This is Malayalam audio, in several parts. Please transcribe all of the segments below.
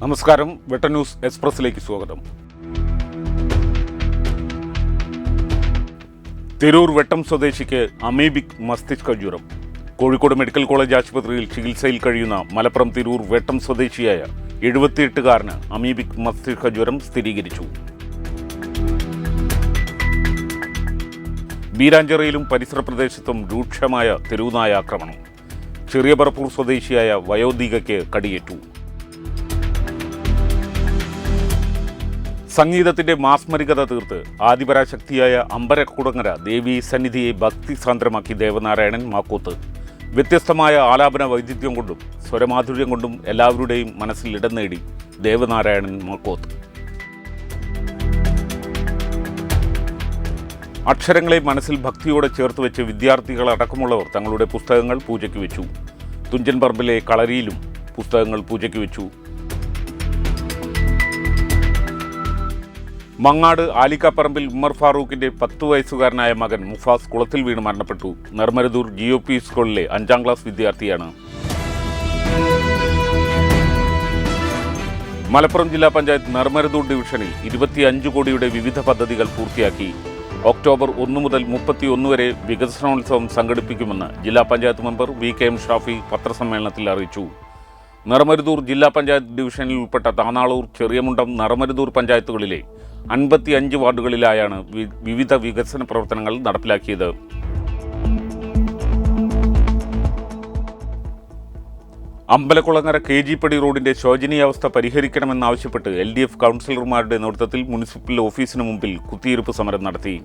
നമസ്കാരം. വെട്ട ന്യൂസ് എക്സ്പ്രസിലേക്ക് സ്വാഗതം. തിരൂർ വെട്ടം സ്വദേശിക്ക് അമീബിക് മസ്തിഷ്ക ജ്വരം. കോഴിക്കോട് മെഡിക്കൽ കോളേജ് ആശുപത്രിയിൽ ചികിത്സയിൽ കഴിയുന്ന മലപ്പുറം തിരൂർ വെട്ടം സ്വദേശിയായ 78-കാരന് അമീബിക് മസ്തിഷ്ക ജ്വരം സ്ഥിരീകരിച്ചു. ബീരാഞ്ചിറയിലും പരിസര പ്രദേശത്തും രൂക്ഷമായ തെരുവുനായ ആക്രമണം. ചെറിയ പറപ്പൂർ സ്വദേശിയായ വയോധികയ്ക്ക് കടിയേറ്റു. സംഗീതത്തിന്റെ മാസ്മരികത തീർത്ത് ആദിപരാശക്തിയായ അമ്പരക്കുടങ്ങര ദേവീ സന്നിധിയെ ഭക്തിസാന്ദ്രമാക്കി ദേവനാരായണൻ മാക്കോത്ത്. വ്യത്യസ്തമായ ആലാപന വൈവിധ്യം കൊണ്ടും സ്വരമാധുര്യം കൊണ്ടും എല്ലാവരുടെയും മനസ്സിൽ ഇടം നേടി ദേവനാരായണൻ മാക്കോത്ത്. അക്ഷരങ്ങളെ മനസ്സിൽ ഭക്തിയോടെ ചേർത്ത് വെച്ച് വിദ്യാർത്ഥികളടക്കമുള്ളവർ തങ്ങളുടെ പുസ്തകങ്ങൾ പൂജയ്ക്ക് വെച്ചു. തുഞ്ചൻ പറമ്പിലെ കളരിയിലും പുസ്തകങ്ങൾ പൂജയ്ക്ക് വെച്ചു. മങ്ങാട് ആലിക്കാപ്പറമ്പിൽ ഉമ്മർ ഫാറൂഖിന്റെ 10 വയസ്സുകാരനായ മകൻ മുഫാസ് കുളത്തിൽ വീണ് മരണപ്പെട്ടു. നെർമരദൂർ GOP സ്കൂളിലെ 5ാം ക്ലാസ് വിദ്യാർത്ഥിയാണ്. മലപ്പുറം ജില്ലാ പഞ്ചായത്ത് നെർമരദൂർ ഡിവിഷനിൽ 25 കോടിയുടെ വിവിധ പദ്ധതികൾ പൂർത്തിയാക്കി. ഒക്ടോബർ 1 മുതൽ 31 വരെ വികസനോത്സവം സംഘടിപ്പിക്കുമെന്ന് ജില്ലാ പഞ്ചായത്ത് മെമ്പർ VKM ഷാഫി പത്രസമ്മേളനത്തിൽ അറിയിച്ചു. നെർമരദൂർ ജില്ലാ പഞ്ചായത്ത് ഡിവിഷനിൽ ഉൾപ്പെട്ട താനാളൂർ, ചെറിയമുണ്ടം, നെർമരദൂർ പഞ്ചായത്തുകളിലെ 55 വാർഡുകളിലായാണ് വിവിധ വികസന പ്രവർത്തനങ്ങൾ നടപ്പിലാക്കിയത്. അമ്പലക്കുളങ്ങര KG പടി റോഡിന്റെ ശോചനീയാവസ്ഥ പരിഹരിക്കണമെന്നാവശ്യപ്പെട്ട് LDF കൗൺസിലർമാരുടെ നേതൃത്വത്തിൽ മുനിസിപ്പൽ ഓഫീസിന് മുമ്പിൽ കുത്തിയിരിപ്പ് സമരം നടത്തി.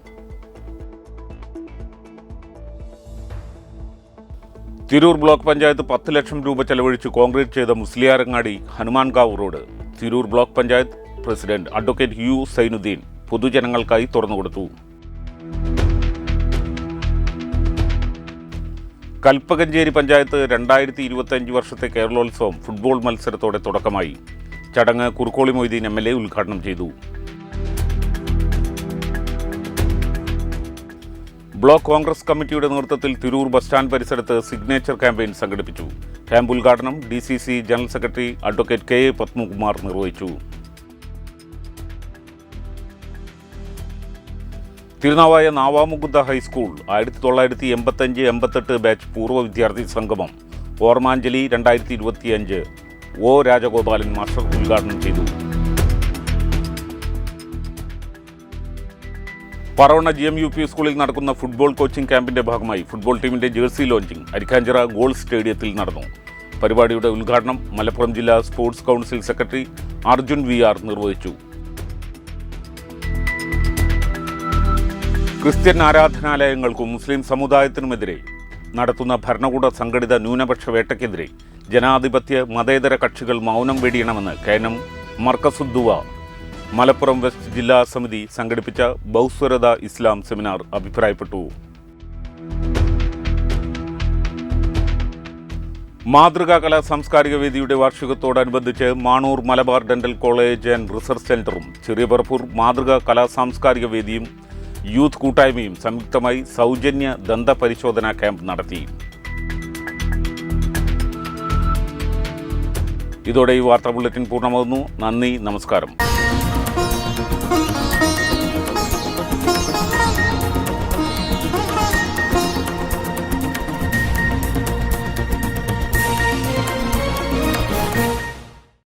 തിരൂർ ബ്ലോക്ക് പഞ്ചായത്ത് 10 ലക്ഷം രൂപ ചെലവഴിച്ച് കോൺക്രീറ്റ് ചെയ്ത Musliyarangadi Hanumankavu road Tirur block panchayat president advocate U Sainuddeen പൊതുജനങ്ങൾക്കായി തുറന്നുകൊടുത്തു. കൽപ്പകഞ്ചേരി പഞ്ചായത്ത് 2025 വർഷത്തെ കേരളോത്സവം ഫുട്ബോൾ മത്സരത്തോടെ തുടക്കമായി. ചടങ്ങ് കുറുക്കോളി മൊയ്തീൻ MLA ഉദ്ഘാടനം ചെയ്തു. ബ്ലോക്ക് കോൺഗ്രസ് കമ്മിറ്റിയുടെ നേതൃത്വത്തിൽ തിരൂർ ബസ് സ്റ്റാൻഡ് പരിസരത്ത് സിഗ്നേച്ചർ ക്യാമ്പയിൻ സംഘടിപ്പിച്ചു. ക്യാമ്പ് ഉദ്ഘാടനം DCC general secretary advocate KA Padmakumar നിർവഹിച്ചു. തിരുനാവായ നാവാമുകുന്ദ ഹൈസ്കൂൾ 1985-88 ബാച്ച് പൂർവ്വ വിദ്യാർത്ഥി സംഗമം ഓർമാഞ്ജലി 2025 O രാജഗോപാലൻ മാസ്റ്റർ ഉദ്ഘാടനം ചെയ്തു. പറവണ്ണ GMUP സ്കൂളിൽ നടക്കുന്ന ഫുട്ബോൾ കോച്ചിംഗ് ക്യാമ്പിന്റെ ഭാഗമായി ഫുട്ബോൾ ടീമിന്റെ ജേഴ്സി ലോഞ്ചിങ് അരിക്കാഞ്ചിറ ഗോൾ സ്റ്റേഡിയത്തിൽ നടന്നു. പരിപാടിയുടെ ഉദ്ഘാടനം മലപ്പുറം ജില്ലാ sports council secretary Arjun VR നിർവഹിച്ചു. ക്രിസ്ത്യൻ ആരാധനാലയങ്ങൾക്കും മുസ്ലിം സമുദായത്തിനുമെതിരെ നടത്തുന്ന ഭരണകൂട സംഘടിത ന്യൂനപക്ഷ വേട്ടയ്ക്കെതിരെ ജനാധിപത്യ മതേതര കക്ഷികൾ മൗനം വെടിയണമെന്ന് KNM മർക്കസുദ്ദുവ മലപ്പുറം വെസ്റ്റ് ജില്ലാ സമിതി സംഘടിപ്പിച്ച ബൗസ്വരത ഇസ്ലാം സെമിനാർ അഭിപ്രായപ്പെട്ടു. മാതൃകാ കലാ സാംസ്കാരിക വേദിയുടെ വാർഷികത്തോടനുബന്ധിച്ച് Manoor Malabar dental college and research സെന്ററും ചെറിയ പറപ്പൂർ മാതൃകാ കലാ സാംസ്കാരിക വേദിയും യൂത്ത് കൂട്ടായ്മയും സംയുക്തമായി സൗജന്യ ദന്ത പരിശോധനാ ക്യാമ്പ് നടത്തി. ഇതോടെ ഈ വാർത്താ ബുള്ളറ്റിൻ പൂർണ്ണമാകുന്നു. നന്ദി, നമസ്കാരം.